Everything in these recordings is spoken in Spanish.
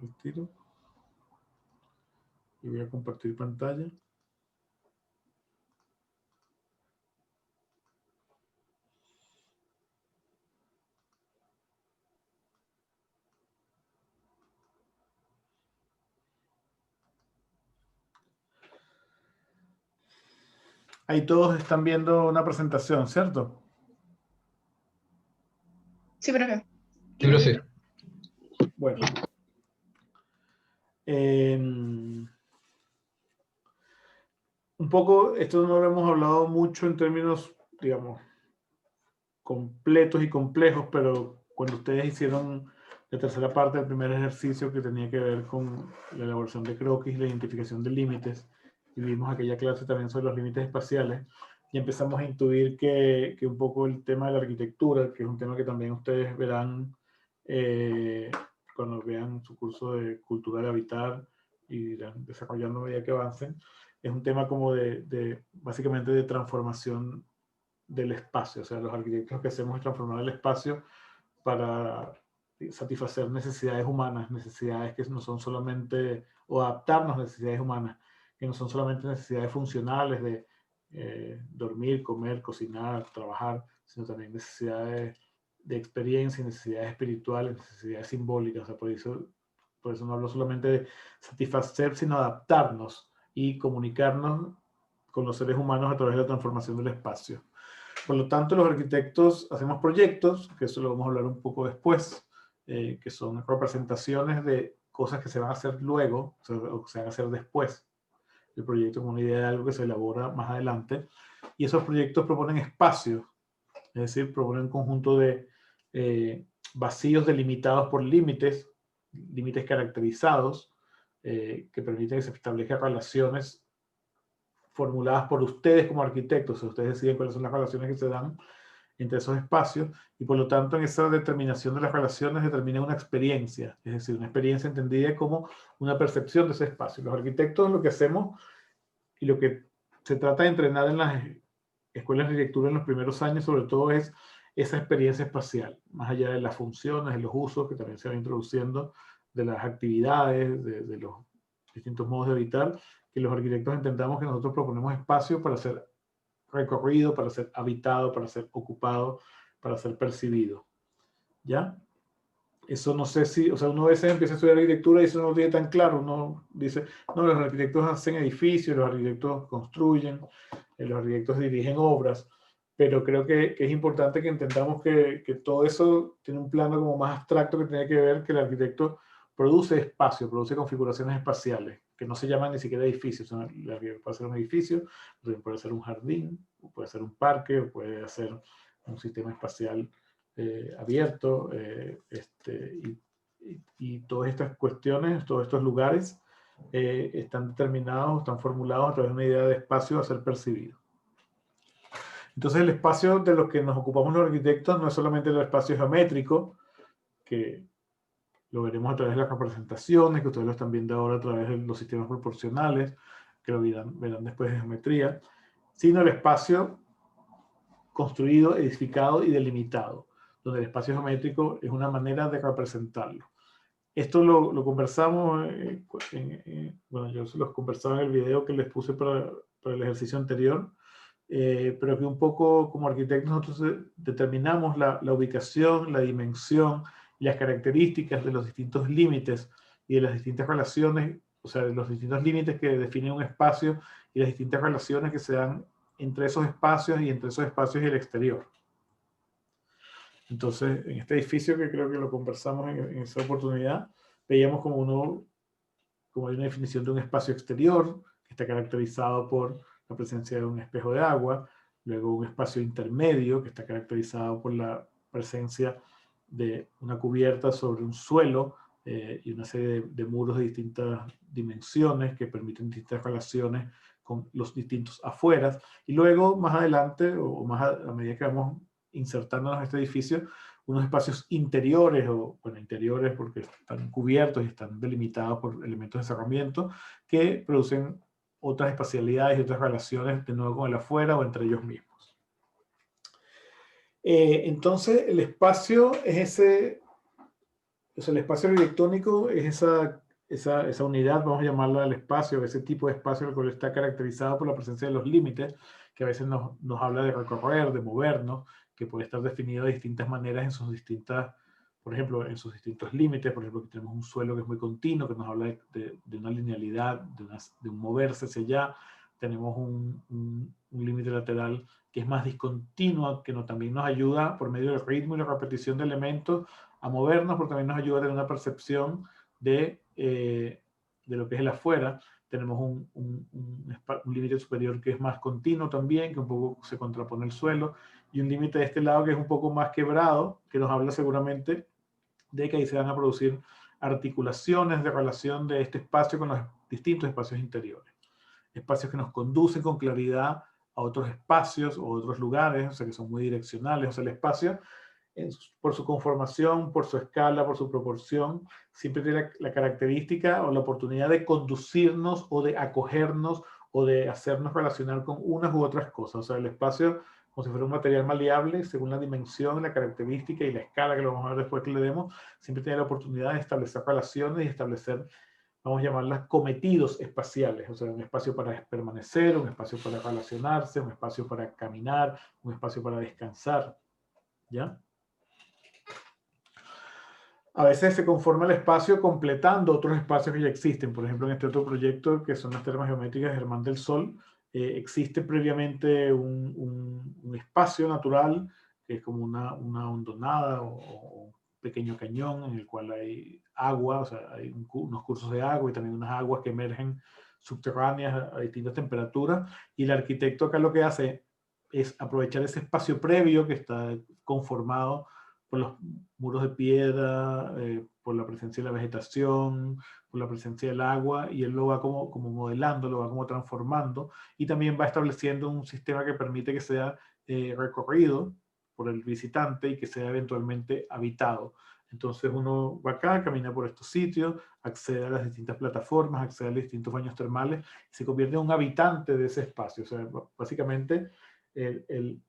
Retiro. Y voy a compartir pantalla. Ahí todos están viendo una presentación, ¿cierto? Sí, profe. Sí, profe. Bueno. Un poco, esto no lo hemos hablado mucho en términos, digamos, completos y complejos, pero cuando ustedes hicieron la tercera parte del primer ejercicio que tenía que ver con la elaboración de croquis y la identificación de límites, y vimos aquella clase también sobre los límites espaciales, y empezamos a intuir que un poco el tema de la arquitectura, que es un tema que también ustedes verán cuando vean su curso de Cultura de Habitar y irán desarrollando a medida que avancen, es un tema como básicamente de transformación del espacio. O sea, los arquitectos lo que hacemos es transformar el espacio para satisfacer necesidades humanas, necesidades que no son solamente, o adaptarnos a necesidades humanas, que no son solamente necesidades funcionales de dormir, comer, cocinar, trabajar, sino también necesidades de experiencia, necesidades espirituales, necesidades simbólicas. O sea, por eso no hablo solamente de satisfacer, sino adaptarnos y comunicarnos con los seres humanos a través de la transformación del espacio. Por lo tanto, los arquitectos hacemos proyectos, que eso lo vamos a hablar un poco después, que son representaciones de cosas que se van a hacer luego, o que se van a hacer después. El proyecto es una idea de algo que se elabora más adelante. Y esos proyectos proponen espacios, es decir, proponen un conjunto de vacíos delimitados por límites caracterizados, que permiten que se establezcan relaciones formuladas por ustedes como arquitectos. Ustedes deciden cuáles son las relaciones que se dan entre esos espacios, y por lo tanto en esa determinación de las relaciones determina una experiencia, es decir, una experiencia entendida como una percepción de ese espacio. Los arquitectos lo que hacemos y lo que se trata de entrenar en las escuelas de arquitectura en los primeros años sobre todo es esa experiencia espacial, más allá de las funciones, de los usos que también se van introduciendo, de las actividades, de los distintos modos de habitar, que los arquitectos entendamos que nosotros proponemos espacio para ser recorrido, para ser habitado, para ser ocupado, para ser percibido. ¿Ya? Eso no sé si, o sea, uno a veces empieza a estudiar arquitectura y eso no lo tiene tan claro. Uno dice, no, los arquitectos hacen edificios, los arquitectos construyen, los arquitectos dirigen obras, pero creo que es importante que entendamos que todo eso tiene un plano como más abstracto que tiene que ver que el arquitecto produce espacio, produce configuraciones espaciales, que no se llaman ni siquiera edificios. El arquitecto puede ser un edificio, puede ser un jardín, puede ser un parque, puede ser un sistema espacial abierto, y todas estas cuestiones, todos estos lugares están determinados, están formulados a través de una idea de espacio a ser percibido. Entonces el espacio de lo que nos ocupamos los arquitectos no es solamente el espacio geométrico, que lo veremos a través de las representaciones, que ustedes lo están viendo ahora a través de los sistemas proporcionales, que lo verán después de geometría, sino el espacio construido, edificado y delimitado, donde el espacio geométrico es una manera de representarlo. Esto lo conversamos, bueno, yo se los conversaba en el video que les puse para el ejercicio anterior, pero que un poco como arquitectos nosotros determinamos la ubicación, la dimensión y las características de los distintos límites y de las distintas relaciones, o sea, de los distintos límites que definen un espacio y las distintas relaciones que se dan entre esos espacios y entre esos espacios y el exterior. Entonces, en este edificio, que creo que lo conversamos en esa oportunidad, veíamos como hay una definición de un espacio exterior que está caracterizado por la presencia de un espejo de agua, luego un espacio intermedio que está caracterizado por la presencia de una cubierta sobre un suelo y una serie de muros de distintas dimensiones que permiten distintas relaciones con los distintos afueras, y luego más adelante o más a medida que vamos insertándonos en este edificio, unos espacios interiores, o bueno, interiores porque están cubiertos y están delimitados por elementos de cerramiento que producen otras espacialidades y otras relaciones de nuevo con el afuera o entre ellos mismos. Entonces el espacio es o sea, el espacio arquitectónico es esa unidad, vamos a llamarla el espacio, ese tipo de espacio el cual está caracterizado por la presencia de los límites, que a veces nos habla de recorrer, de movernos, que puede estar definido de distintas maneras en sus distintas, por ejemplo, en sus distintos límites. Por ejemplo, aquí tenemos un suelo que es muy continuo, que nos habla de una linealidad, de un moverse hacia allá. Tenemos un límite lateral que es más discontinuo, que también nos ayuda por medio del ritmo y la repetición de elementos a movernos, porque también nos ayuda a tener una percepción de lo que es el afuera. Tenemos un límite superior que es más continuo también, que un poco se contrapone el suelo, y un límite de este lado que es un poco más quebrado, que nos habla seguramente de que ahí se van a producir articulaciones de relación de este espacio con los distintos espacios interiores. Espacios que nos conducen con claridad a otros espacios o otros lugares, o sea, que son muy direccionales. O sea, el espacio, por su conformación, por su escala, por su proporción, siempre tiene la característica o la oportunidad de conducirnos o de acogernos o de hacernos relacionar con unas u otras cosas. O sea, el espacio, como si fuera un material maleable, según la dimensión, la característica y la escala, que lo vamos a ver después que le demos, siempre tiene la oportunidad de establecer relaciones y establecer, vamos a llamarlas, cometidos espaciales. O sea, un espacio para permanecer, un espacio para relacionarse, un espacio para caminar, un espacio para descansar. ¿Ya? A veces se conforma el espacio completando otros espacios que ya existen. Por ejemplo, en este otro proyecto, que son las termas geométricas de Germán del Sol, existe previamente un espacio natural, que es como una hondonada o un pequeño cañón en el cual hay agua, o sea, hay unos cursos de agua y también unas aguas que emergen subterráneas a distintas temperaturas. Y el arquitecto acá lo que hace es aprovechar ese espacio previo que está conformado por los muros de piedra, por la presencia de la vegetación, por la presencia del agua, y él lo va como modelando, lo va como transformando, y también va estableciendo un sistema que permite que sea recorrido por el visitante y que sea eventualmente habitado. Entonces uno va acá, camina por estos sitios, accede a las distintas plataformas, accede a los distintos baños termales, y se convierte en un habitante de ese espacio. O sea, básicamente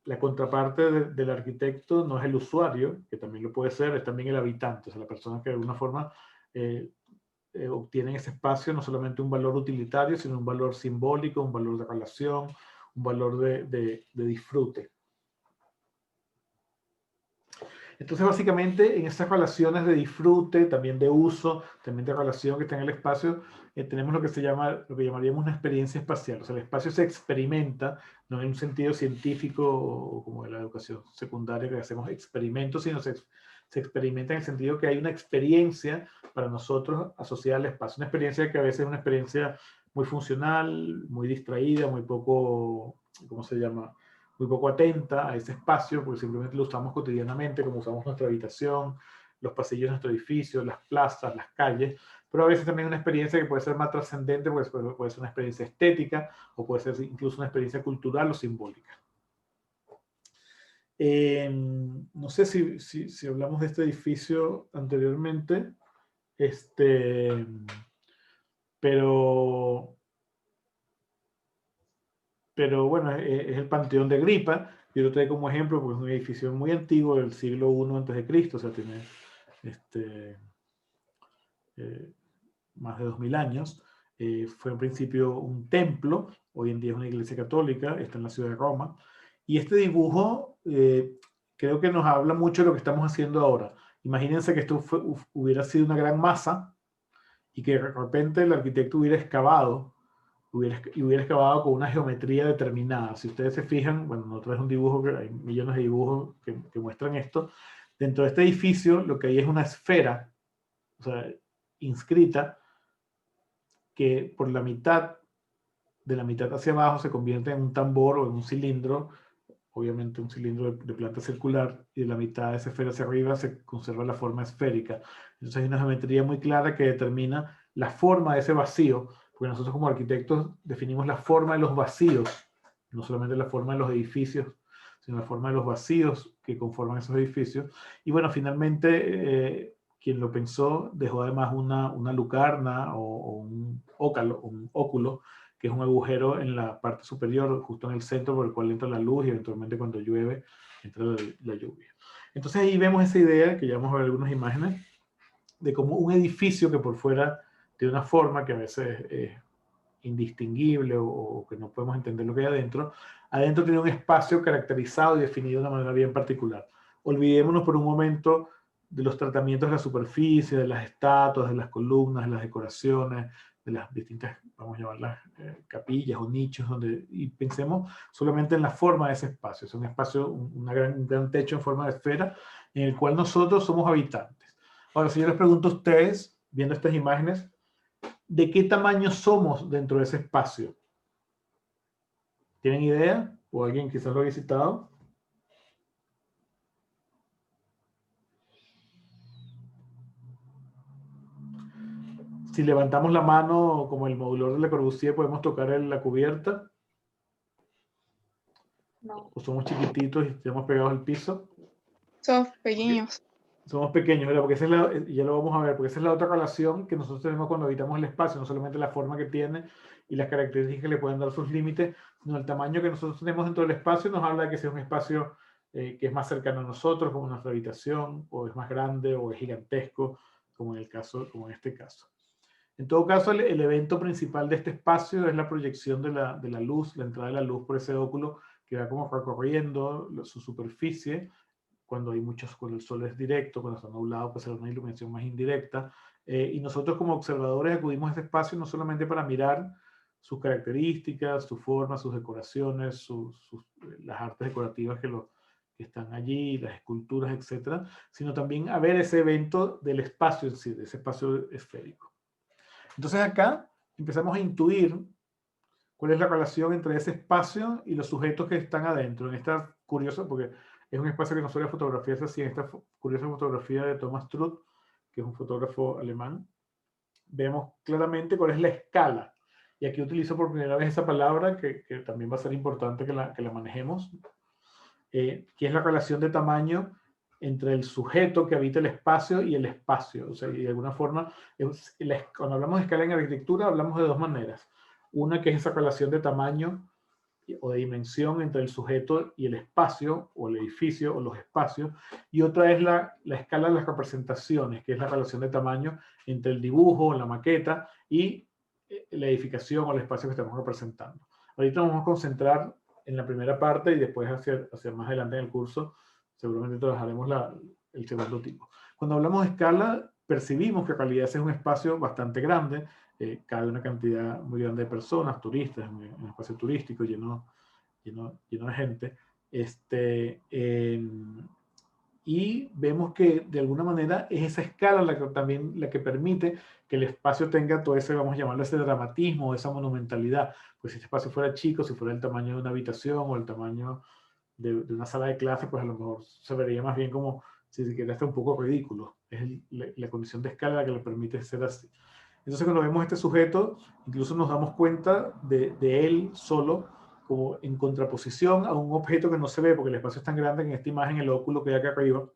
la contraparte del arquitecto no es el usuario, que también lo puede ser, es también el habitante, o sea, la persona que de alguna forma obtiene en ese espacio no solamente un valor utilitario, sino un valor simbólico, un valor de relación, un valor de disfrute. Entonces, básicamente, en esas relaciones de disfrute, también de uso, también de relación que está en el espacio, tenemos lo que llamaríamos una experiencia espacial. O sea, el espacio se experimenta, no en un sentido científico o como en la educación secundaria que hacemos experimentos, sino se experimenta en el sentido que hay una experiencia para nosotros asociada al espacio. Una experiencia que a veces es una experiencia muy funcional, muy distraída, muy poco, ¿cómo se llama?, muy poco atenta a ese espacio, porque simplemente lo usamos cotidianamente, como usamos nuestra habitación, los pasillos de nuestro edificio, las plazas, las calles, pero a veces también una experiencia que puede ser más trascendente, pues puede ser una experiencia estética, o puede ser incluso una experiencia cultural o simbólica. No sé si hablamos de este edificio anteriormente, pero bueno, es el Panteón de Agripa. Yo lo traigo como ejemplo porque es un edificio muy antiguo, del siglo I a.C., o sea, tiene más de 2000 años. Fue en principio un templo, hoy en día es una iglesia católica, está en la ciudad de Roma. Y este dibujo creo que nos habla mucho de lo que estamos haciendo ahora. Imagínense que esto hubiera sido una gran masa y que de repente el arquitecto hubiera excavado hubiera excavado con una geometría determinada. Si ustedes se fijan, bueno, no traes un dibujo, que hay millones de dibujos que muestran esto. Dentro de este edificio lo que hay es una esfera, o sea, inscrita, que por la mitad, de la mitad hacia abajo, se convierte en un tambor o en un cilindro, obviamente un cilindro de planta circular, y de la mitad de esa esfera hacia arriba se conserva la forma esférica. Entonces hay una geometría muy clara que determina la forma de ese vacío, porque nosotros como arquitectos definimos la forma de los vacíos, no solamente la forma de los edificios, sino la forma de los vacíos que conforman esos edificios. Y bueno, finalmente quien lo pensó dejó además una lucarna o un óculo, que es un agujero en la parte superior, justo en el centro, por el cual entra la luz y eventualmente cuando llueve, entra la lluvia. Entonces ahí vemos esa idea, que ya vamos a ver algunas imágenes, de como un edificio que por fuera tiene una forma que a veces es indistinguible o que no podemos entender lo que hay adentro, adentro tiene un espacio caracterizado y definido de una manera bien particular. Olvidémonos por un momento de los tratamientos de la superficie, de las estatuas, de las columnas, de las decoraciones, de las distintas, vamos a llamarlas, capillas o nichos, y pensemos solamente en la forma de ese espacio. Es un espacio, un gran techo en forma de esfera, en el cual nosotros somos habitantes. Ahora, si yo les pregunto a ustedes, viendo estas imágenes, ¿de qué tamaño somos dentro de ese espacio? ¿Tienen idea? ¿O alguien quizás lo ha visitado? Si levantamos la mano como el modulador de Le Corbusier, ¿podemos tocar la cubierta? No. ¿O somos chiquititos y estamos pegados al piso? Somos pequeños. Somos pequeños, ¿verdad? Porque esa es la, ya lo vamos a ver, porque esa es la otra relación que nosotros tenemos cuando habitamos el espacio, no solamente la forma que tiene y las características que le pueden dar sus límites, sino el tamaño que nosotros tenemos dentro del espacio nos habla de que sea un espacio que es más cercano a nosotros, como nuestra habitación, o es más grande, o es gigantesco, como en este caso. En todo caso, el evento principal de este espacio es la proyección de la luz, la entrada de la luz por ese óculo que va como recorriendo su superficie. Cuando cuando el sol es directo, cuando está nublado, pues será una iluminación más indirecta. Y nosotros como observadores acudimos a este espacio no solamente para mirar sus características, su forma, sus decoraciones, las artes decorativas que están allí, las esculturas, etcétera, sino también a ver ese evento del espacio en sí, de ese espacio esférico. Entonces acá empezamos a intuir cuál es la relación entre ese espacio y los sujetos que están adentro. En esta curiosa, porque es un espacio que no suele fotografiarse así, en esta curiosa fotografía de Thomas Truth, que es un fotógrafo alemán, vemos claramente cuál es la escala. Y aquí utilizo por primera vez esa palabra que también va a ser importante que la manejemos, que es la relación de tamaño entre el sujeto que habita el espacio y el espacio. O sea, y de alguna forma, cuando hablamos de escala en arquitectura, hablamos de dos maneras. Una que es esa relación de tamaño o de dimensión entre el sujeto y el espacio, o el edificio, o los espacios, y otra es la escala de las representaciones, que es la relación de tamaño entre el dibujo, la maqueta, y la edificación o el espacio que estamos representando. Ahorita nos vamos a concentrar en la primera parte y después hacia más adelante en el curso seguramente trabajaremos el segundo tipo. Cuando hablamos de escala, percibimos que en realidad ese es un espacio bastante grande, cabe una cantidad muy grande de personas, turistas, un espacio turístico lleno de gente. Y vemos que de alguna manera es esa escala también la que permite que el espacio tenga todo ese, vamos a llamarlo ese dramatismo, esa monumentalidad. Pues si este espacio fuera chico, si fuera el tamaño de una habitación o el tamaño de una sala de clase, pues a lo mejor se vería más bien como, si se quiere, hasta un poco ridículo. Es la condición de escala la que le permite ser así. Entonces cuando vemos este sujeto, incluso nos damos cuenta de él solo, como en contraposición a un objeto que no se ve, porque el espacio es tan grande. En esta imagen el óculo que hay acá arriba,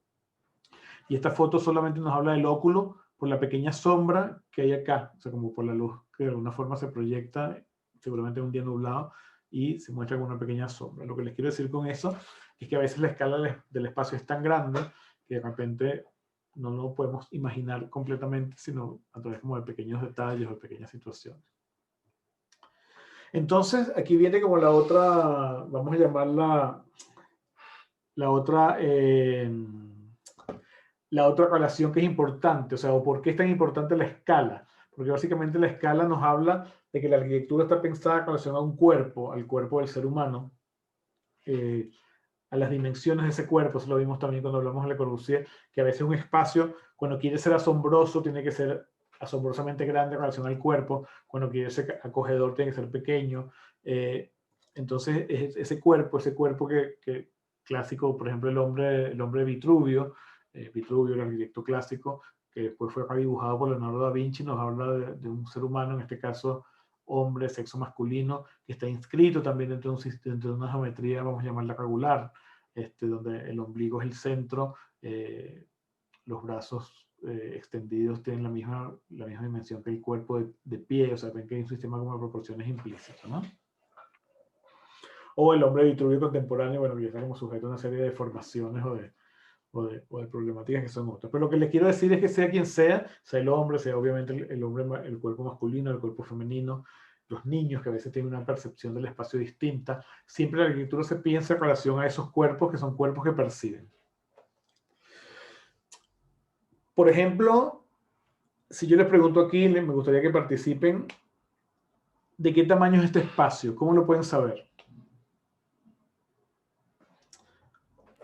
y esta foto solamente nos habla del óculo por la pequeña sombra que hay acá, o sea, como por la luz que de alguna forma se proyecta, seguramente un día nublado, y se muestra con una pequeña sombra. Lo que les quiero decir con eso es que a veces la escala del espacio es tan grande que de repente no lo podemos imaginar completamente, sino a través como de pequeños detalles o de pequeñas situaciones. Entonces, aquí viene como la otra, vamos a llamarla la otra relación que es importante, o sea, o por qué es tan importante la escala. Porque básicamente la escala nos habla de que la arquitectura está pensada en relación a un cuerpo, al cuerpo del ser humano, a las dimensiones de ese cuerpo. Eso lo vimos también cuando hablamos de Le Corbusier, que a veces un espacio, cuando quiere ser asombroso, tiene que ser asombrosamente grande en relación al cuerpo, cuando quiere ser acogedor, tiene que ser pequeño. Entonces, ese cuerpo que clásico, por ejemplo, el hombre Vitruvio, Vitruvio, el arquitecto clásico, que después fue dibujado por Leonardo da Vinci, nos habla de un ser humano, en este caso hombre, sexo masculino, que está inscrito también dentro de una geometría, vamos a llamarla regular, donde el ombligo es el centro, los brazos extendidos tienen la misma dimensión que el cuerpo de pie, o sea, ven que hay un sistema como de proporciones implícito, ¿no? O el hombre Vitruvio contemporáneo, bueno, que está como sujeto a una serie de deformaciones o de problemáticas que son otras. Pero lo que les quiero decir es que sea quien sea el hombre, sea obviamente el hombre, el cuerpo masculino, el cuerpo femenino, los niños que a veces tienen una percepción del espacio distinta, siempre la arquitectura se piensa en relación a esos cuerpos que son cuerpos que perciben. Por ejemplo, si yo les pregunto aquí, me gustaría que participen, ¿de qué tamaño es este espacio? ¿Cómo lo pueden saber?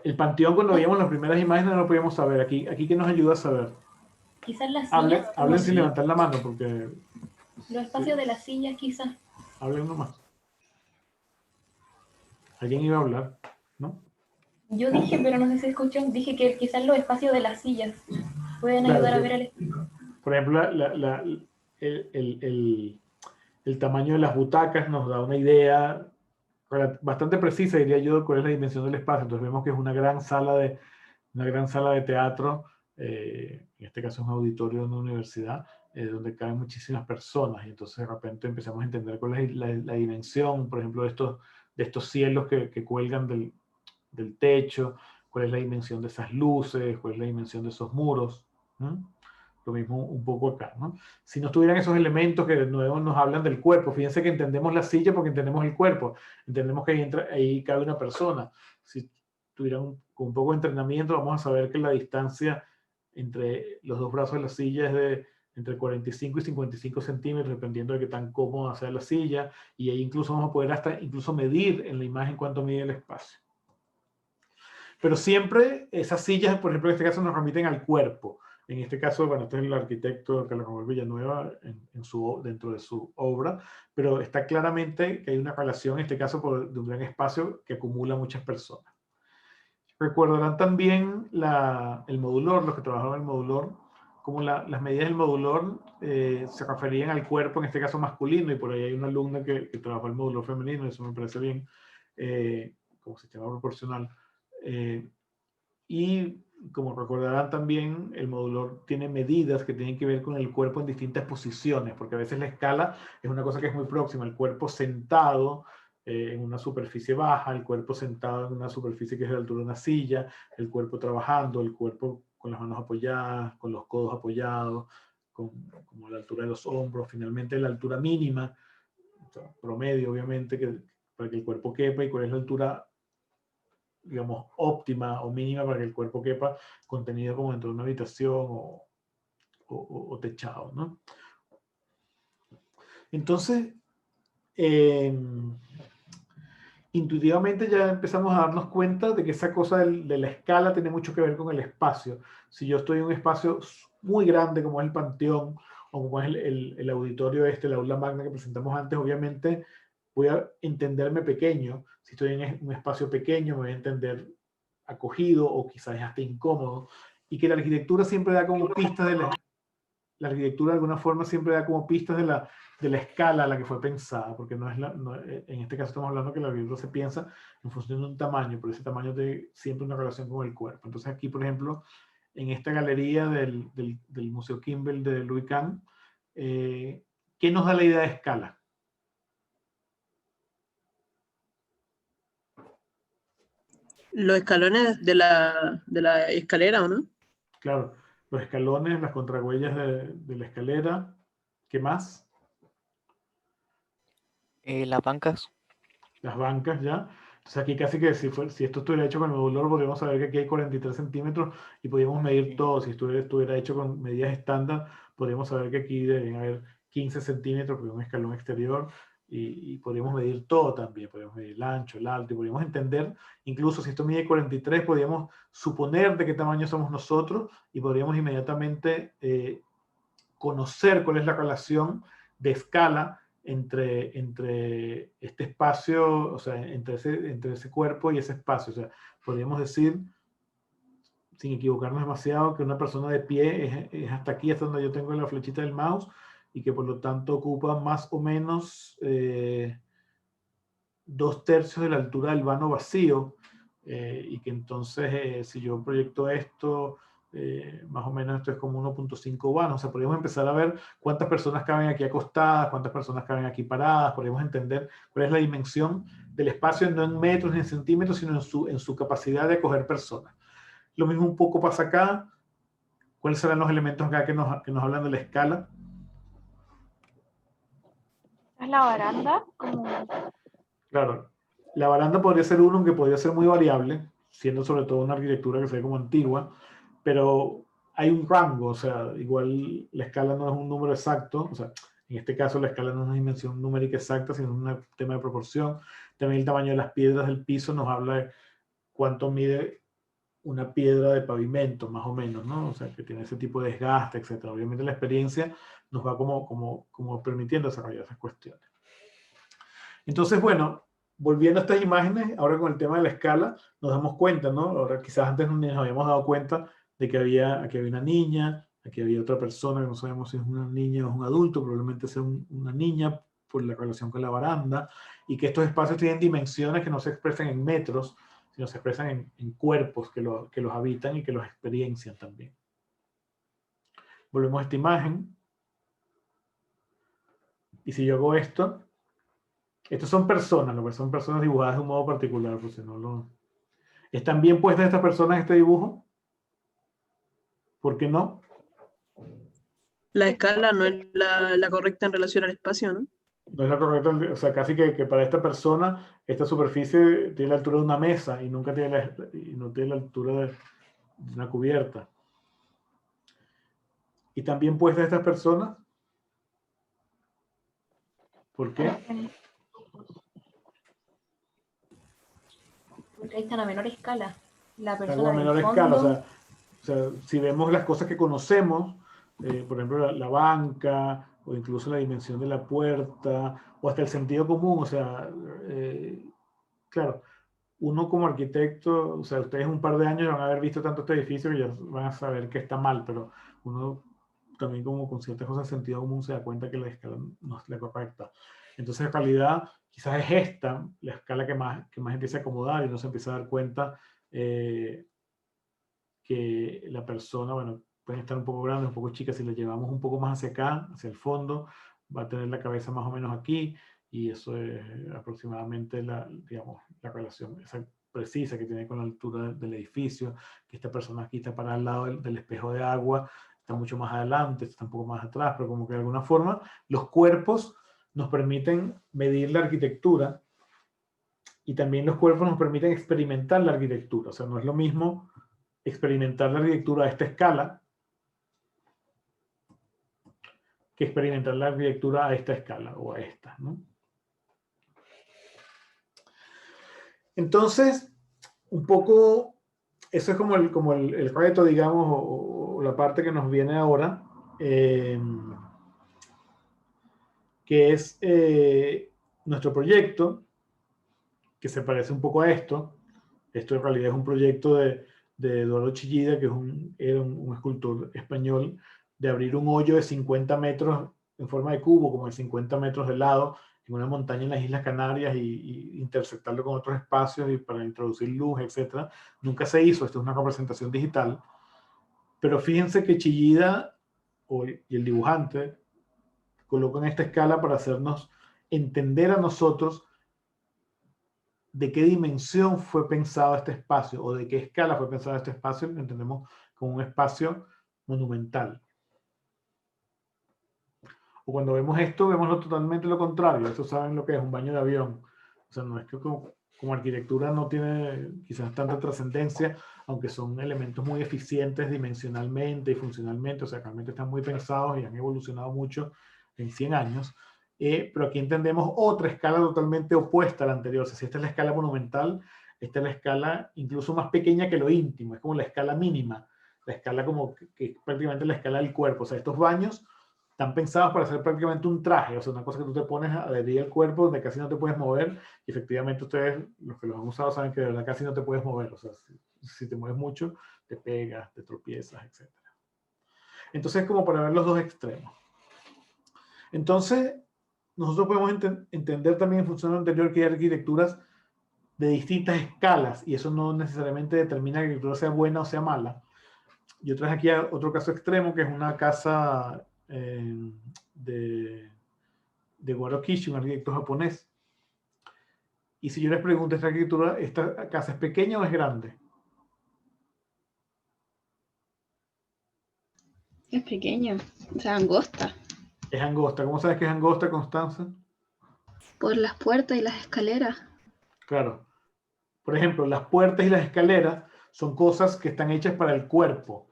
El Panteón, cuando veíamos las primeras imágenes, no lo podíamos saber. Aquí ¿qué nos ayuda a saber? Quizás las sillas. Hablen sin levantar la mano, porque... Los espacios de las sillas, quizás. Hablen nomás. ¿Alguien iba a hablar? ¿No? Yo dije, pero no sé si escuchó, dije que quizás los espacios de las sillas pueden ayudar a ver el espacio. Por ejemplo, el tamaño de las butacas nos da una idea bastante precisa, diría yo, cuál es la dimensión del espacio. Entonces vemos que es una gran sala de teatro, en este caso es un auditorio de una universidad, donde caben muchísimas personas, y entonces de repente empezamos a entender cuál es la dimensión, por ejemplo, de estos cielos que cuelgan del techo, cuál es la dimensión de esas luces, cuál es la dimensión de esos muros. Lo mismo un poco acá, ¿no? Si no estuvieran esos elementos que de nuevo nos hablan del cuerpo, fíjense que entendemos la silla porque entendemos el cuerpo, entendemos que ahí cabe una persona. Si tuvieran con un poco de entrenamiento, vamos a saber que la distancia entre los dos brazos de la silla es de entre 45 y 55 centímetros, dependiendo de qué tan cómoda sea la silla, y ahí incluso vamos a poder hasta incluso medir en la imagen cuánto mide el espacio. Pero siempre esas sillas, por ejemplo, en este caso nos remiten al cuerpo. En este caso, bueno, este es el arquitecto Carlos Manuel Villanueva dentro de su obra, pero está claramente que hay una relación, en este caso, de un gran espacio que acumula muchas personas. Recordarán también el modulor, los que trabajaron en el modulor, como las medidas del modulor se referían al cuerpo, en este caso masculino, y por ahí hay una alumna que trabajó el modulor femenino, eso me parece bien, como sistema proporcional. Y como recordarán también, el modulor tiene medidas que tienen que ver con el cuerpo en distintas posiciones, porque a veces la escala es una cosa que es muy próxima, el cuerpo sentado en una superficie baja, el cuerpo sentado en una superficie que es de la altura de una silla, el cuerpo trabajando, el cuerpo con las manos apoyadas, con los codos apoyados, como la altura de los hombros, finalmente la altura mínima, o sea, promedio obviamente, para que el cuerpo quepa, y cuál es la altura, digamos, óptima o mínima para que el cuerpo quepa contenido como dentro de una habitación o techado, ¿no? Entonces, intuitivamente ya empezamos a darnos cuenta de que esa cosa de la escala tiene mucho que ver con el espacio. Si yo estoy en un espacio muy grande como es el Panteón o como es el auditorio el aula magna que presentamos antes, obviamente voy a entenderme pequeño. Si estoy en un espacio pequeño me voy a entender acogido o quizás hasta incómodo, y que la arquitectura siempre da como pistas la arquitectura de alguna forma siempre da como pistas de la escala a la que fue pensada, porque en este caso estamos hablando que la arquitectura se piensa en función de un tamaño, pero ese tamaño tiene siempre una relación con el cuerpo. Entonces aquí, por ejemplo, en esta galería del Museo Kimbell de Louis Kahn, ¿qué nos da la idea de escala? Los escalones de la escalera, ¿o no? Claro, los escalones, las contrahuellas de la escalera. ¿Qué más? Las bancas. Las bancas ya. Entonces aquí casi que si esto estuviera hecho con el modulor, podríamos saber que aquí hay 43 centímetros y podríamos medir todo. Si estuviera hecho con medidas estándar, podríamos saber que aquí deben haber 15 centímetros, porque es un escalón exterior, y podríamos medir todo también. Podríamos medir el ancho, el alto, y podríamos entender, incluso si esto mide 43, podríamos suponer de qué tamaño somos nosotros, y podríamos inmediatamente conocer cuál es la relación de escala entre este espacio, o sea, entre ese cuerpo y ese espacio. O sea, podríamos decir, sin equivocarnos demasiado, que una persona de pie es hasta aquí, hasta donde yo tengo la flechita del mouse, y que por lo tanto ocupa más o menos 2/3 de la altura del vano vacío, y que entonces si yo proyecto esto, más o menos esto es como 1.5 vanos. O sea, podríamos empezar a ver cuántas personas caben aquí acostadas, cuántas personas caben aquí paradas, podríamos entender cuál es la dimensión del espacio, no en metros ni en centímetros, sino en su capacidad de acoger personas. Lo mismo un poco pasa acá. ¿Cuáles serán los elementos acá que nos hablan de la escala? ¿Es la baranda? Claro, la baranda podría ser uno que podría ser muy variable, siendo sobre todo una arquitectura que se ve como antigua, pero hay un rango, o sea, igual la escala no es un número exacto, o sea, en este caso la escala no es una dimensión numérica exacta, sino un tema de proporción. También el tamaño de las piedras del piso nos habla de cuánto mide una piedra de pavimento, más o menos, ¿no? O sea, que tiene ese tipo de desgaste, etc. Obviamente la experiencia nos va como permitiendo desarrollar esas cuestiones. Entonces, bueno, volviendo a estas imágenes, ahora con el tema de la escala, nos damos cuenta, ¿no? Ahora quizás antes no nos habíamos dado cuenta de que aquí había una niña, aquí había otra persona que no sabemos si es una niña o es un adulto, probablemente sea una niña por la relación con la baranda, y que estos espacios tienen dimensiones que no se expresan en metros, sino se expresan en cuerpos que los habitan y que los experiencian también. Volvemos a esta imagen. Y si yo hago esto, estos son personas, lo que son personas dibujadas de un modo particular, pues si no lo... ¿Están bien puestas estas personas en este dibujo? ¿Por qué no? La escala no es la correcta en relación al espacio, ¿no? No es la correcta, o sea, casi que para esta persona, esta superficie tiene la altura de una mesa y nunca tiene no tiene la altura de una cubierta. ¿Y también puestas estas personas? ¿Por qué? Porque ahí están a menor escala. La Algo persona a menor del escala, fondo, o sea, si vemos las cosas que conocemos, por ejemplo, la banca, o incluso la dimensión de la puerta, o hasta el sentido común, o sea, claro, uno como arquitecto, o sea, ustedes un par de años van a haber visto tanto este edificio que ya van a saber que está mal, pero uno también como con ciertas cosas de sentido común se da cuenta que la escala no es la correcta. Entonces, en realidad, quizás es esta la escala que más empieza a acomodar y no se empieza a dar cuenta que la persona, bueno, pueden estar un poco grandes, un poco chicas, si la llevamos un poco más hacia acá, hacia el fondo, va a tener la cabeza más o menos aquí, y eso es aproximadamente digamos, la relación esa precisa que tiene con la altura del edificio, que esta persona aquí está para al lado del espejo de agua, está mucho más adelante, está un poco más atrás, pero como que de alguna forma los cuerpos nos permiten medir la arquitectura y también los cuerpos nos permiten experimentar la arquitectura, o sea, no es lo mismo experimentar la arquitectura a esta escala que experimentar la arquitectura a esta escala o a esta, ¿no? Entonces, un poco, eso es como el reto, digamos, o la parte que nos viene ahora, que es nuestro proyecto, que se parece un poco a esto. Esto en realidad es un proyecto de Eduardo Chillida, que era un escultor español, de abrir un hoyo de 50 metros en forma de cubo, como de 50 metros de lado, en una montaña en las Islas Canarias y intersectarlo con otros espacios y para introducir luz, etc. Nunca se hizo, esto es una representación digital. Pero fíjense que Chillida y el dibujante colocan esta escala para hacernos entender a nosotros de qué dimensión fue pensado este espacio o de qué escala fue pensado este espacio, lo entendemos como un espacio monumental. O cuando vemos esto, vemos totalmente lo contrario. Esto saben lo que es un baño de avión. O sea, no es que como arquitectura no tiene quizás tanta trascendencia, aunque son elementos muy eficientes dimensionalmente y funcionalmente, o sea, realmente están muy pensados y han evolucionado mucho en 100 años. Pero aquí entendemos otra escala totalmente opuesta a la anterior. O sea, si esta es la escala monumental, esta es la escala incluso más pequeña que lo íntimo, es como la escala mínima, la escala como que es prácticamente la escala del cuerpo. O sea, estos baños están pensados para hacer prácticamente un traje, o sea, una cosa que tú te pones adherida al cuerpo donde casi no te puedes mover, y efectivamente ustedes, los que los han usado, saben que de verdad casi no te puedes mover, o sea, si te mueves mucho, te pegas, te tropiezas, etc. Entonces es como para ver los dos extremos. Entonces, nosotros podemos entender también en función de lo anterior que hay arquitecturas de distintas escalas, y eso no necesariamente determina que la arquitectura sea buena o sea mala. Yo traje aquí otro caso extremo, que es una casa de Goro Kishi, un arquitecto japonés. Y si yo les pregunto, ¿esta casa es pequeña o es grande? Es pequeño, o sea, angosta. Es angosta. ¿Cómo sabes que es angosta, Constanza? Por las puertas y las escaleras. Claro. Por ejemplo, las puertas y las escaleras son cosas que están hechas para el cuerpo.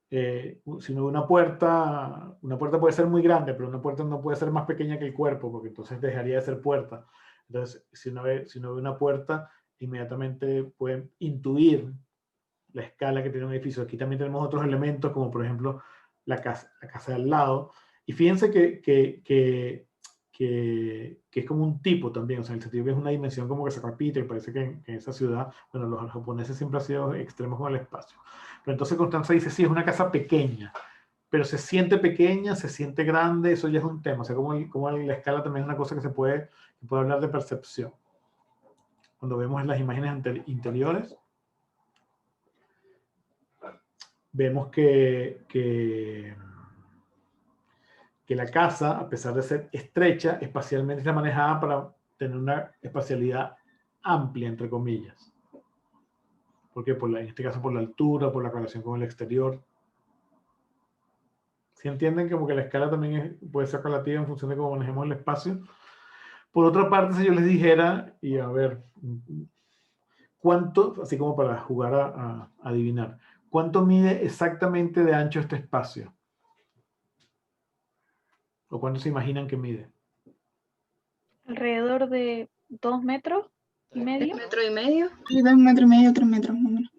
Si no, una puerta puede ser muy grande, pero una puerta no puede ser más pequeña que el cuerpo, porque entonces dejaría de ser puerta. Entonces, si uno ve una puerta, inmediatamente pueden intuir la escala que tiene un edificio. Aquí también tenemos otros elementos, como por ejemplo la casa de al lado. Y fíjense que es como un tipo también, o sea, en el sentido que es una dimensión como que se repite, y parece que en esa ciudad, bueno, los japoneses siempre han sido extremos con el espacio. Pero entonces Constanza dice, sí, es una casa pequeña, pero se siente pequeña, se siente grande, eso ya es un tema. O sea, como la escala también es una cosa que puede hablar de percepción. Cuando vemos las imágenes interiores, vemos que la casa, a pesar de ser estrecha, espacialmente está manejada para tener una espacialidad amplia, entre comillas. Porque en este caso por la altura, por la relación con el exterior. ¿Sí entienden? Como que la escala también puede ser relativa en función de cómo manejemos el espacio. Por otra parte, si yo les dijera, y a ver, ¿cuánto, así como para jugar a adivinar, cuánto mide exactamente de ancho este espacio? ¿O cuánto se imaginan que mide? Alrededor de 2 metros y medio. 1,5 metros. Y 2,5 metros, 3 metros, más o menos.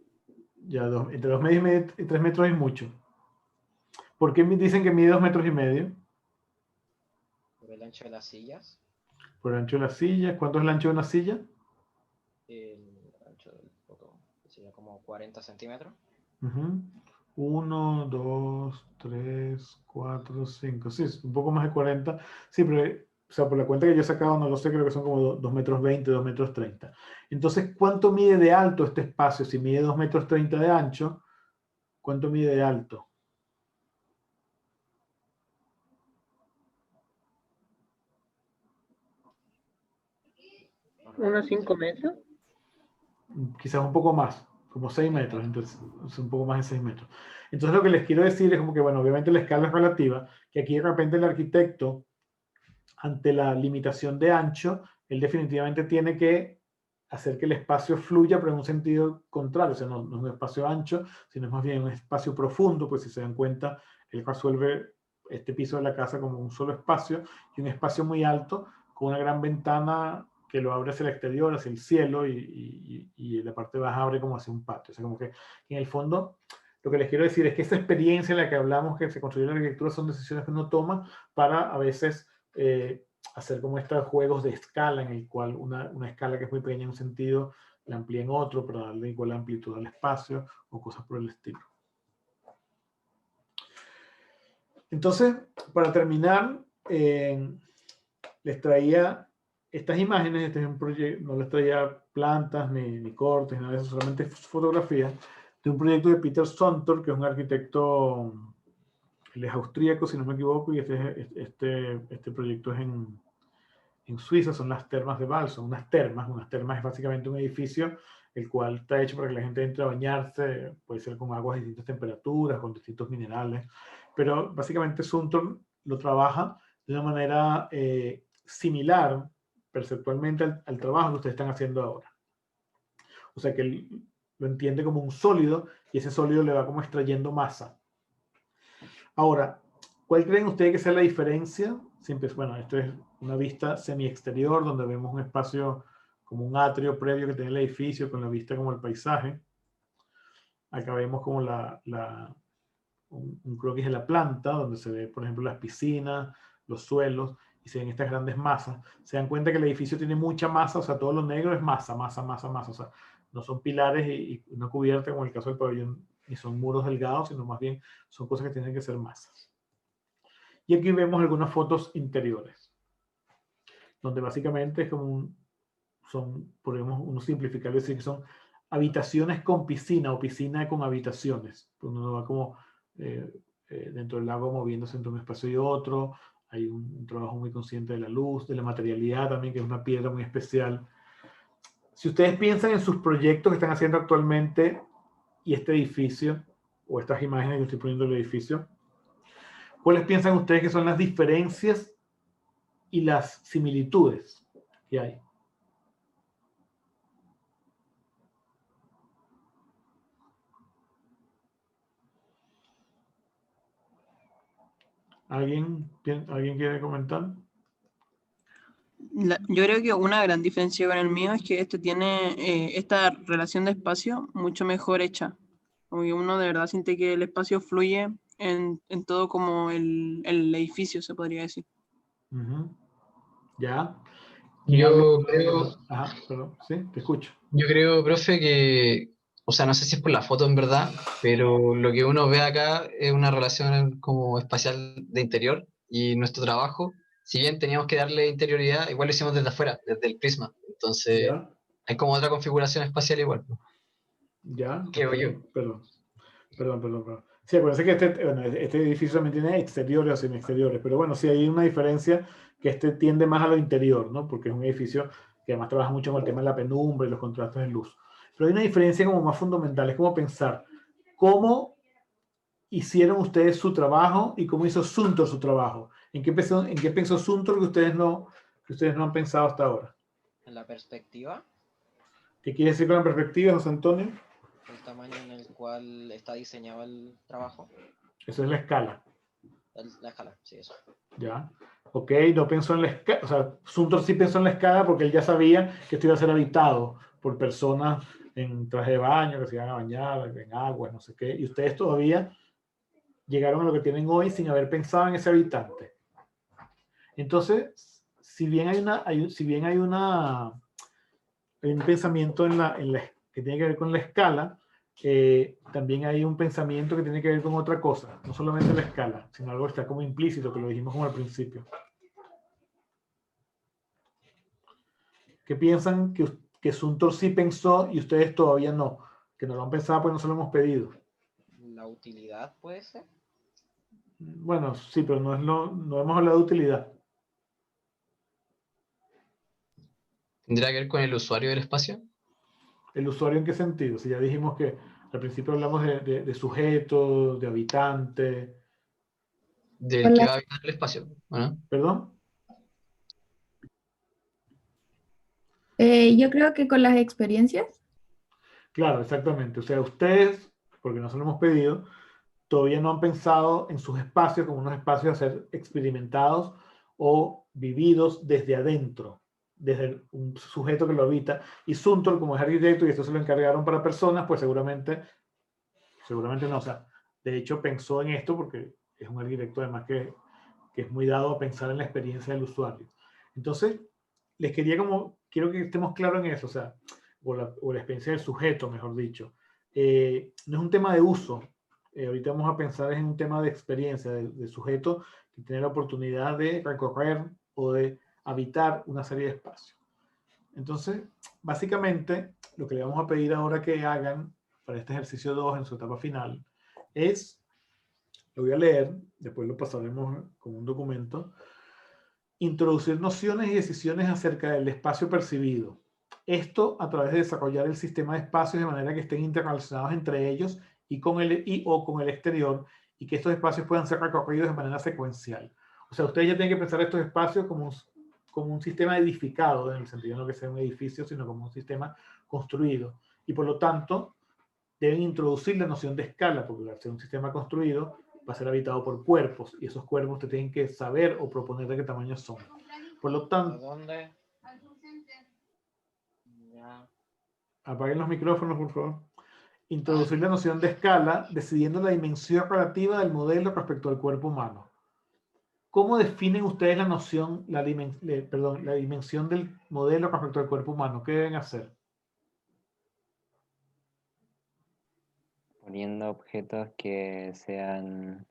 Ya, entre 2 metros y 3 metros hay mucho. ¿Por qué dicen que mide 2,5 metros? Por el ancho de las sillas. Por el ancho de las sillas. ¿Cuánto es el ancho de una silla? El ancho del foto sería como 40 centímetros. 1, 2, 3, 4, 5. Sí, un poco más de 40. Sí, pero o sea, por la cuenta que yo he sacado, no lo sé, creo que son como 2 metros 20, 2 metros 30. Entonces, ¿cuánto mide de alto este espacio? Si mide 2 metros 30 de ancho, ¿cuánto mide de alto? ¿Unos 5 metros? Quizás un poco más, como 6 metros, entonces un poco más de 6 metros. Entonces lo que les quiero decir es como que, bueno, obviamente la escala es relativa, que aquí de repente el arquitecto, ante la limitación de ancho, él definitivamente tiene que hacer que el espacio fluya, pero en un sentido contrario, o sea, no es un espacio ancho, sino es más bien un espacio profundo, pues si se dan cuenta, él resuelve este piso de la casa como un solo espacio, y un espacio muy alto, con una gran ventana que lo abre hacia el exterior, hacia el cielo, y la parte baja abre como hacia un patio. O sea, como que en el fondo, lo que les quiero decir es que esta experiencia en la que hablamos que se construye la arquitectura son decisiones que uno toma para a veces hacer como estos juegos de escala, en el cual una escala que es muy pequeña en un sentido la amplía en otro para darle igual amplitud al espacio o cosas por el estilo. Entonces, para terminar, les traía estas imágenes. Este es un proyecto, no les traía plantas ni cortes, nada de eso, solamente fotografías de un proyecto de Peter Zumthor, que es un arquitecto, él es austríaco, si no me equivoco, y este proyecto es en Suiza, son las termas de Val, son unas termas es básicamente un edificio el cual está hecho para que la gente entre a bañarse, puede ser con aguas de distintas temperaturas, con distintos minerales, pero básicamente Zumthor lo trabaja de una manera similar perceptualmente al trabajo que ustedes están haciendo ahora. O sea que él lo entiende como un sólido y ese sólido le va como extrayendo masa. Ahora, ¿cuál creen ustedes que sea la diferencia? Siempre, bueno, esto es una vista semi-exterior donde vemos un espacio como un atrio previo que tiene el edificio con la vista como el paisaje. Acá vemos como un croquis de la planta donde se ve, por ejemplo, las piscinas, los suelos y se ven estas grandes masas. Se dan cuenta que el edificio tiene mucha masa, o sea, todo lo negro es masa. O sea, no son pilares y una cubierta como en el caso del pabellón, ni son muros delgados, sino más bien son cosas que tienen que ser masas. Y aquí vemos algunas fotos interiores, donde básicamente es como podemos uno simplificar y decir que son habitaciones con piscina o piscina con habitaciones. Uno va como dentro del agua moviéndose entre un espacio y otro. Hay un trabajo muy consciente de la luz, de la materialidad también, que es una piedra muy especial. Si ustedes piensan en sus proyectos que están haciendo actualmente y este edificio, o estas imágenes que estoy poniendo del edificio, ¿cuáles piensan ustedes que son las diferencias y las similitudes que hay? ¿Alguien quiere comentar? Yo creo que una gran diferencia con el mío es que este tiene esta relación de espacio mucho mejor hecha. Como que uno de verdad siente que el espacio fluye en todo como el edificio, se podría decir. Ujú. ¿Ya? Yo creo, Ajá, perdón, sí, te escucho. yo creo, profe, que, o sea, no sé si es por la foto en verdad, pero lo que uno ve acá es una relación como espacial de interior y nuestro trabajo, si bien teníamos que darle interioridad, igual lo hicimos desde afuera, desde el prisma. Entonces, ¿Ya? hay como otra configuración espacial igual, ¿no? ¿Ya? Creo yo. Perdón. Sí, acuérdense que este edificio también tiene exteriores o semi-exteriores, pero bueno, sí hay una diferencia que este tiende más a lo interior, ¿no? Porque es un edificio que además trabaja mucho con el tema de la penumbra y los contrastes de luz. Pero hay una diferencia como más fundamental, es como pensar cómo hicieron ustedes su trabajo y cómo hizo Suntor su trabajo. ¿En qué pensó Suntor que ustedes no han pensado hasta ahora? En la perspectiva, ¿Qué quiere decir con la perspectiva, José Antonio? el tamaño en el cual está diseñado el trabajo, Eso es la escala. la escala, sí, eso. ¿Ya? Ok, no pensó en la escala, o sea, Suntor sí pensó en la escala porque él ya sabía que esto iba a ser habitado por personas en traje de baño, que se iban a bañar, en agua, no sé qué, y ustedes todavía llegaron a lo que tienen hoy sin haber pensado en ese habitante. Entonces, si bien hay un pensamiento que tiene que ver con la escala, también hay un pensamiento que tiene que ver con otra cosa, no solamente la escala, sino algo que está como implícito, que lo dijimos como al principio. ¿Qué piensan que Suntor sí pensó y ustedes todavía no? Que no lo han pensado porque no se lo hemos pedido. La utilidad puede ser. Bueno, sí, pero no hemos hablado de utilidad. ¿Tendrá que ver con el usuario del espacio? ¿El usuario en qué sentido? Si ya dijimos que al principio hablamos de sujeto, de habitante. Del Con que la- va a habitar el espacio, ¿no? ¿Perdón? yo creo que con las experiencias. Claro, exactamente. O sea, ustedes, porque no se lo hemos pedido, todavía no han pensado en sus espacios como unos espacios a ser experimentados o vividos desde adentro, desde un sujeto que lo habita. Y Suntor, como es arquitecto y esto se lo encargaron para personas, pues seguramente no. O sea, de hecho pensó en esto porque es un arquitecto además que es muy dado a pensar en la experiencia del usuario. Entonces, quiero que estemos claros en eso, o sea, o la experiencia del sujeto, mejor dicho. No es un tema de uso. Ahorita vamos a pensar en un tema de experiencia, de sujeto que tiene la oportunidad de recorrer o de habitar una serie de espacios. Entonces, básicamente, lo que le vamos a pedir ahora que hagan para este ejercicio 2 en su etapa final es, lo voy a leer, después lo pasaremos como un documento, introducir nociones y decisiones acerca del espacio percibido. Esto a través de desarrollar el sistema de espacios de manera que estén interrelacionados entre ellos o con el exterior y que estos espacios puedan ser recorridos de manera secuencial. O sea, ustedes ya tienen que pensar estos espacios como un sistema edificado, en el sentido no que sea un edificio, sino como un sistema construido. Y por lo tanto, deben introducir la noción de escala, porque al ser un sistema construido, va a ser habitado por cuerpos, y esos cuerpos te tienen que saber o proponer de qué tamaño son. Por lo ¿A tanto, dónde? Ya. apaguen los micrófonos, por favor. Ah, Introducir la noción de escala, decidiendo la dimensión relativa del modelo respecto al cuerpo humano. ¿Cómo definen ustedes la noción, la dimensión del modelo respecto al cuerpo humano? ¿Qué deben hacer? Poniendo objetos que sean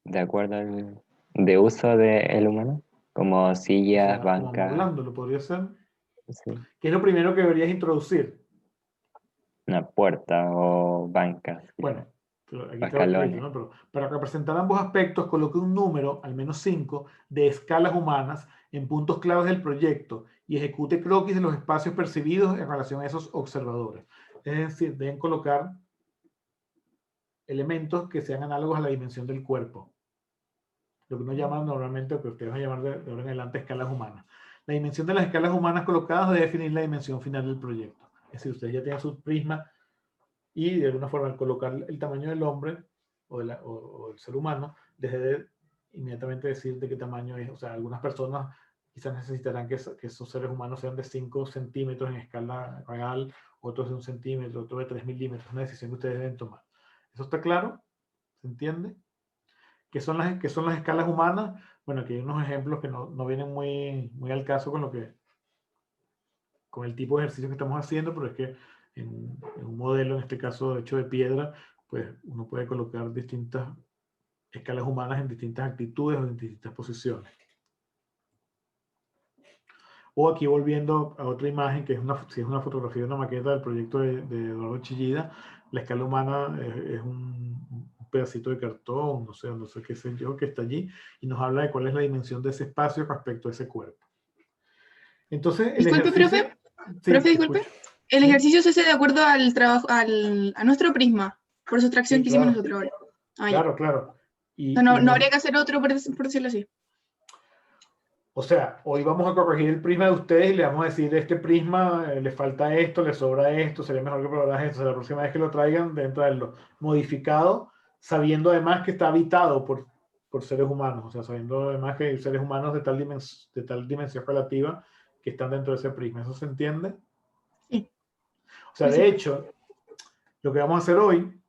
de acuerdo al de uso del humano, como O sillas, sea, como bancas, amoblándolo, podría ser. sí, ¿Qué es lo primero que deberías introducir? una puerta o bancas, Bueno, pero aquí está escrito, escalones. ¿no? Pero para representar ambos aspectos, coloque un número, al menos 5, de escalas humanas en puntos claves del proyecto y ejecute croquis de los espacios percibidos en relación a esos observadores. Es decir, deben colocar elementos que sean análogos a la dimensión del cuerpo. lo que uno llama normalmente, o que ustedes van a llamar de ahora en adelante, escalas humanas. La dimensión de las escalas humanas colocadas debe definir la dimensión final del proyecto. Es decir, ustedes ya tienen su prisma y de alguna forma al colocar el tamaño del hombre o del ser humano, desde inmediatamente decir de qué tamaño es. O sea, algunas personas quizás necesitarán que esos seres humanos sean de 5 centímetros en escala real, otros de 1 centímetro, otros de 3 milímetros. Es una decisión que ustedes deben tomar. ¿Eso está claro? ¿Se entiende? ¿Qué son las escalas humanas? Bueno, aquí hay unos ejemplos que no vienen muy al caso con el tipo de ejercicio que estamos haciendo, pero es que en un modelo, en este caso hecho de piedra, pues uno puede colocar distintas escalas humanas en distintas actitudes o en distintas posiciones. O aquí volviendo a otra imagen, que si es una fotografía de una maqueta del proyecto de Eduardo Chillida, la escala humana es un pedacito de cartón, no sé qué sé yo, que está allí, y nos habla de cuál es la dimensión de ese espacio respecto a ese cuerpo. Entonces, el Disculpe, ejercicio... profe. Sí, Profe, disculpe. El ¿sí? ejercicio se hace de acuerdo al trabajo, a nuestro prisma, por sustracción Sí, que hicimos claro. nosotros ahora. Claro, claro. O sea, no habría que hacer otro, por decirlo así. O sea, hoy vamos a corregir el prisma de ustedes y le vamos a decir, este prisma le falta esto, le sobra esto, sería mejor que probaras esto. O sea, la próxima vez que lo traigan, deben traerlo modificado, sabiendo además que está habitado por seres humanos. O sea, sabiendo además que hay seres humanos de tal dimensión relativa que están dentro de ese prisma. ¿Eso se entiende? Sí. O sea, de hecho, lo que vamos a hacer hoy,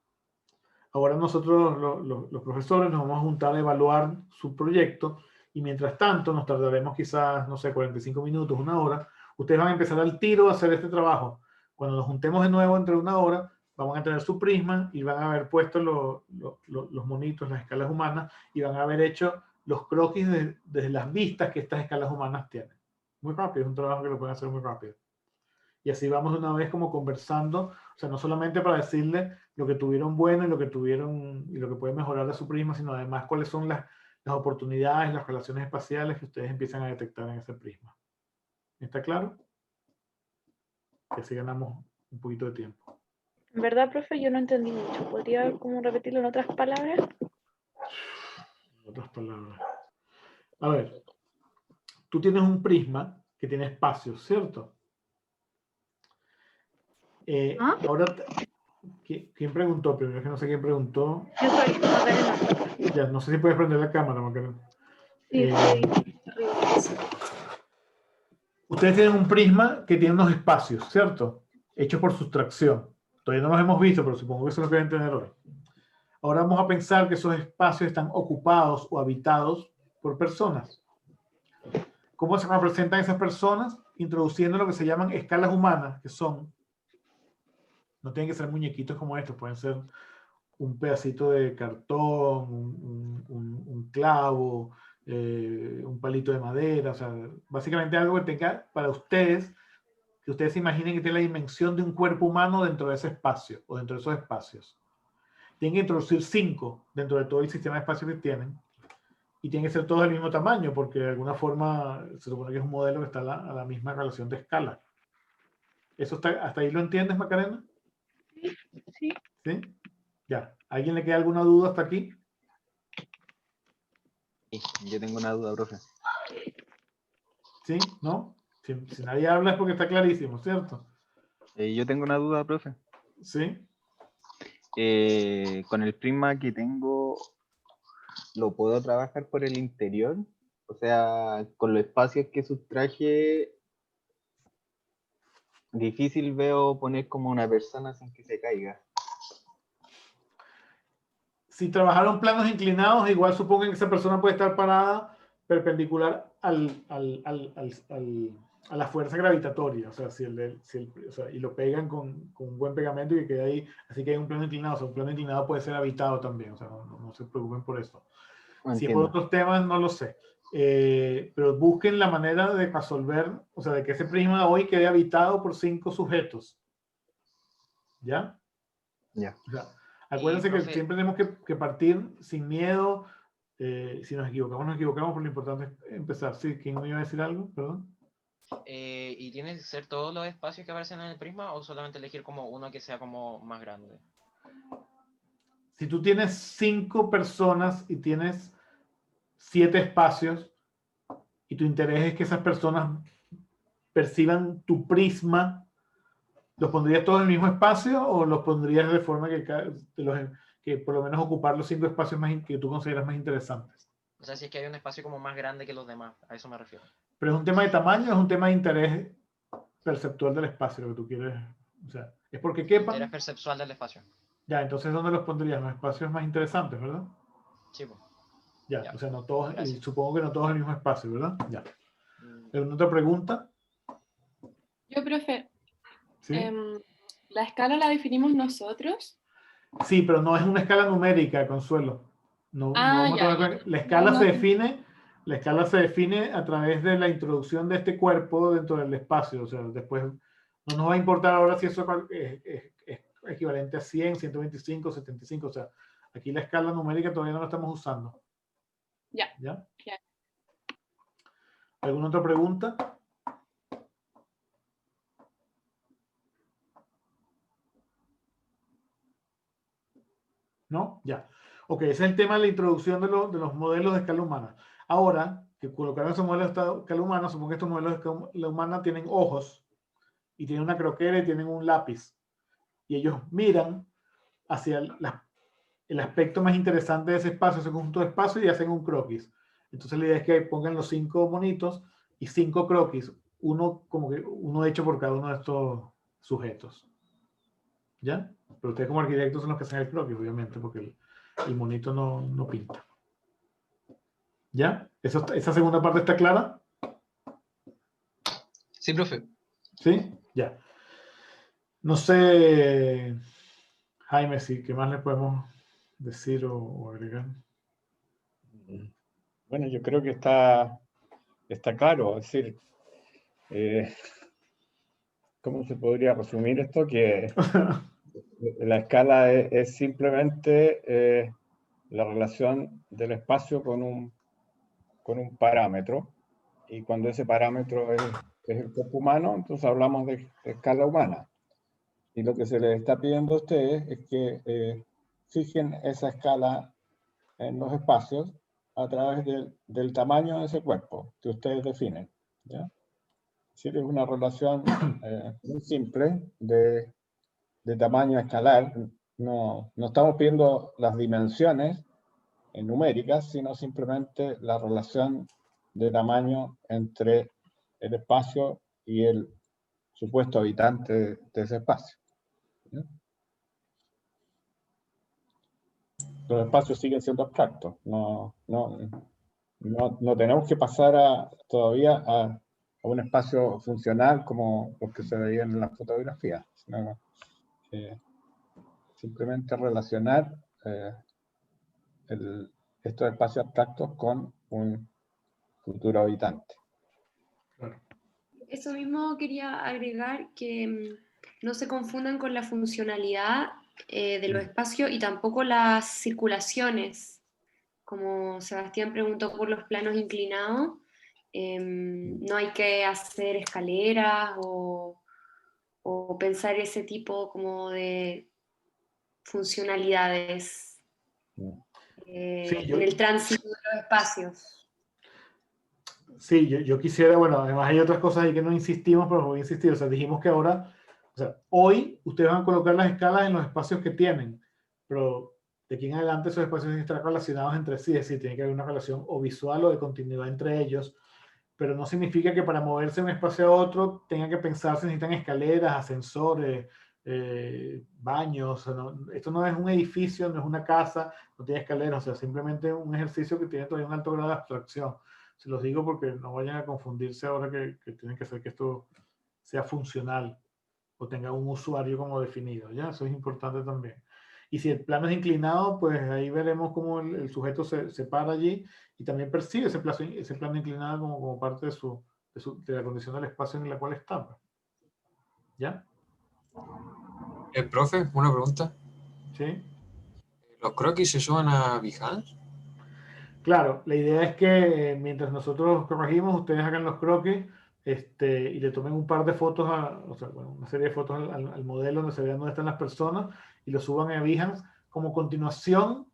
ahora nosotros los profesores nos vamos a juntar a evaluar su proyecto y mientras tanto nos tardaremos quizás, no sé, 45 minutos, 1 hora. Ustedes van a empezar al tiro a hacer este trabajo. Cuando nos juntemos de nuevo entre 1 hora, van a tener su prisma y van a haber puesto los monitos, las escalas humanas y van a haber hecho los croquis desde las vistas que estas escalas humanas tienen. Muy rápido, es un trabajo que lo pueden hacer muy rápido. Y así vamos de una vez como conversando, o sea, no solamente para decirle lo que tuvieron bueno y lo que tuvieron y lo que pueden mejorar de su prisma, sino además cuáles son las oportunidades, las relaciones espaciales que ustedes empiezan a detectar en ese prisma. ¿Está claro? Que así ganamos un poquito de tiempo. En verdad, profe, yo no entendí mucho. ¿Podría como repetirlo en otras palabras? En otras palabras. A ver, tú tienes un prisma que tiene espacios, ¿cierto? Ahora, ¿quién preguntó primero? Es que no sé quién preguntó. Yo soy Macarena. Ya, no sé si puedes prender la cámara, Macarena. Sí, Ustedes tienen un prisma que tiene unos espacios, ¿cierto? Hechos por sustracción. Todavía no los hemos visto, pero supongo que eso es lo que deben tener hoy. Ahora vamos a pensar que esos espacios están ocupados o habitados por personas. ¿Cómo se representan esas personas? Introduciendo lo que se llaman escalas humanas, que son, no tienen que ser muñequitos como estos, pueden ser un pedacito de cartón, un clavo, un palito de madera, o sea, básicamente algo que tenga para ustedes, que ustedes se imaginen que tiene la dimensión de un cuerpo humano dentro de ese espacio o dentro de esos espacios. Tienen que introducir 5 dentro de todo el sistema de espacios que tienen y tienen que ser todos del mismo tamaño porque de alguna forma se supone que es un modelo que está a la misma relación de escala. ¿Eso hasta ahí lo entiendes, Macarena? Sí. ¿Sí? Ya. ¿A alguien le queda alguna duda hasta aquí? Sí, yo tengo una duda, profe. ¿Sí? ¿No? Si nadie habla es porque está clarísimo, ¿cierto? Yo tengo una duda, profe. ¿Sí? Con el prisma que tengo, ¿lo puedo trabajar por el interior? O sea, con los espacios que sustraje, difícil veo poner como una persona sin que se caiga. Si trabajaron planos inclinados, igual supongan que esa persona puede estar parada perpendicular a la fuerza gravitatoria. O sea, o sea, y lo pegan con un buen pegamento y que quede ahí. Así que hay un plano inclinado. O sea, un plano inclinado puede ser habitado también. O sea, no se preocupen por eso. Si es por otros temas, no lo sé. Pero busquen la manera de resolver, o sea, de que ese prisma hoy quede habitado por 5 sujetos. ¿Ya? Ya. O sea, acuérdense que siempre tenemos que partir sin miedo. Si nos equivocamos, pero lo importante es empezar. ¿Sí? ¿Quién me iba a decir algo? Perdón. ¿Y tiene que ser todos los espacios que aparecen en el prisma o solamente elegir como uno que sea como más grande? Si tú tienes 5 personas y tienes 7 espacios y tu interés es que esas personas perciban tu prisma, ¿los pondrías todos en el mismo espacio o los pondrías de forma que por lo menos ocupar los 5 espacios que tú consideras más interesantes? O sea, si es que hay un espacio como más grande que los demás, a eso me refiero. ¿Pero es un tema de tamaño o es un tema de interés perceptual del espacio lo que tú quieres? O sea, ¿es porque quepan? Interés perceptual del espacio. Ya, entonces ¿dónde los pondrías? En los espacios más interesantes, ¿verdad? Sí, pues. Ya, Ya. o sea, no todos, y Gracias. supongo que no todos en el mismo espacio, ¿verdad? Ya. Mm, ¿Alguna otra pregunta? Yo, profe, ¿Sí? la escala la definimos nosotros. Sí, pero no es una escala numérica, Consuelo. No, no vamos a ya, tomar ya. La escala No, se no. define, la escala se define a través de la introducción de este cuerpo dentro del espacio. O sea, después no nos va a importar ahora si eso es equivalente a 100, 125, 75. O sea, aquí la escala numérica todavía no la estamos usando. Ya. ¿Ya? Ya. ¿Alguna otra pregunta? ¿No? Ya. Ok, ese es el tema de la introducción de los modelos de escala humana. Ahora, que colocaron esos modelos de escala humana, supongo que estos modelos de escala humana tienen ojos y tienen una croquera y tienen un lápiz. Y ellos miran hacia el aspecto más interesante de ese espacio, ese conjunto de espacio, y hacen un croquis. Entonces la idea es que pongan los 5 monitos y 5 croquis, uno hecho por cada uno de estos sujetos. ¿Ya? Pero ustedes como arquitectos son los que hacen el croquis, obviamente, porque el monito no pinta. ¿Ya? ¿Esa segunda parte está clara? Sí, profe. ¿Sí? Ya. No sé, Jaime, si qué más le podemos decir o agregar. Bueno, yo creo que está claro. Es decir, ¿cómo se podría resumir esto? Que la escala es simplemente la relación del espacio con un parámetro, y cuando ese parámetro es el cuerpo humano, entonces hablamos de escala humana. Y lo que se les está pidiendo a ustedes es que fijen esa escala en los espacios a través del tamaño de ese cuerpo que ustedes definen, ¿ya? Es decir, es una relación muy simple de tamaño escalar. No estamos pidiendo las dimensiones numéricas, sino simplemente la relación de tamaño entre el espacio y el supuesto habitante de ese espacio, ¿ya? Los espacios siguen siendo abstractos. No tenemos que pasar todavía a un espacio funcional como los que se veían en la fotografía, sino simplemente relacionar estos espacios abstractos con un futuro habitante. Eso mismo quería agregar, que no se confundan con la funcionalidad de los espacios y tampoco las circulaciones. Como Sebastián preguntó por los planos inclinados, no hay que hacer escaleras o pensar ese tipo como de funcionalidades en el tránsito de los espacios. Sí, yo quisiera, bueno, además hay otras cosas ahí que no insistimos, pero voy a insistir. O sea, dijimos que ahora, o sea, hoy ustedes van a colocar las escalas en los espacios que tienen, pero de aquí en adelante esos espacios tienen que estar relacionados entre sí, es decir, tiene que haber una relación o visual o de continuidad entre ellos, pero no significa que para moverse de un espacio a otro tengan que pensar si necesitan escaleras, ascensores, baños. O sea, esto no es un edificio, no es una casa, no tiene escaleras, o sea, simplemente un ejercicio que tiene todavía un alto grado de abstracción. Se los digo porque no vayan a confundirse ahora que tienen que hacer que esto sea funcional o tenga un usuario como definido, ¿ya? Eso es importante también. Y si el plano es inclinado, pues ahí veremos cómo el sujeto se para allí y también percibe ese plano inclinado como parte de la condición del espacio en la cual está. ¿Ya? Profe, una pregunta. ¿Sí? ¿Los croquis se suban a Behance? Claro, la idea es que mientras nosotros corregimos, ustedes hagan los croquis y le tomen un par de fotos, una serie de fotos al modelo donde se vean dónde están las personas y lo suban a Behance como continuación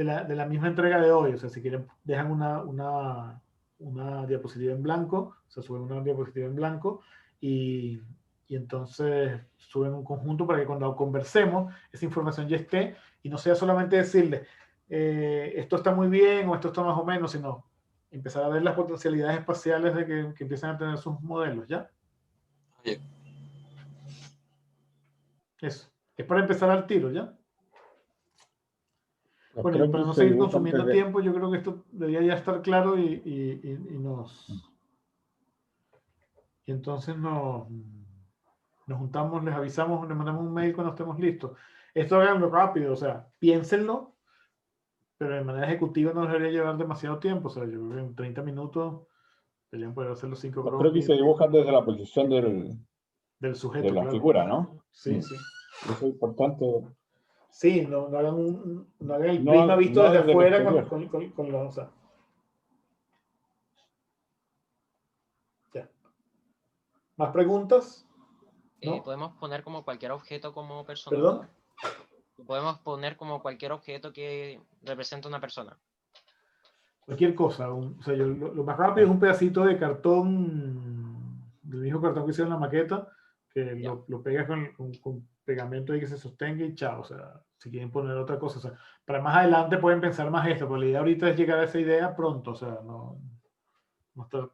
de la misma entrega de hoy. O sea, si quieren, dejan una diapositiva en blanco, o sea, suben una diapositiva en blanco y entonces suben un conjunto para que cuando conversemos, esa información ya esté y no sea solamente decirle, esto está muy bien o esto está más o menos, sino empezar a ver las potencialidades espaciales de que empiezan a tener sus modelos, ¿ya? Bien. Eso. Es para empezar al tiro, ¿ya? Los Bueno, y para croquis no se seguir dibujan consumiendo desde- tiempo, yo creo que esto debería ya estar claro y entonces nos juntamos, les avisamos, les mandamos un mail cuando estemos listos. Esto háganlo rápido, o sea, piénsenlo, pero de manera ejecutiva no les debería llevar demasiado tiempo. O sea, yo creo que en 30 minutos deberían poder hacer los 5 Los croquis croquis se dibujan desde la posición del de sujeto, la claro. figura, ¿no? Sí, sí. Eso es importante. Sí, no hagan, no hagan el No- prisma visto no desde desde el afuera exterior. con los... O sea. Ya. ¿Más preguntas? ¿No? Podemos poner como cualquier objeto como persona. ¿Perdón? Podemos poner como cualquier objeto que represente una persona. Cualquier cosa. O sea, lo más rápido es un pedacito de cartón, del mismo cartón que hicieron la maqueta, que lo pegas con pegamento ahí que se sostenga y chao. O sea, si quieren poner otra cosa. O sea, para más adelante pueden pensar más esto, pero la idea ahorita es llegar a esa idea pronto. O sea, no estar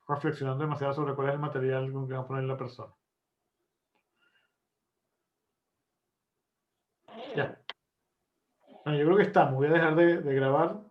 reflexionando demasiado sobre cuál es el material con que va a poner la persona. Ya. Bueno, yo creo que estamos. Voy a dejar de grabar.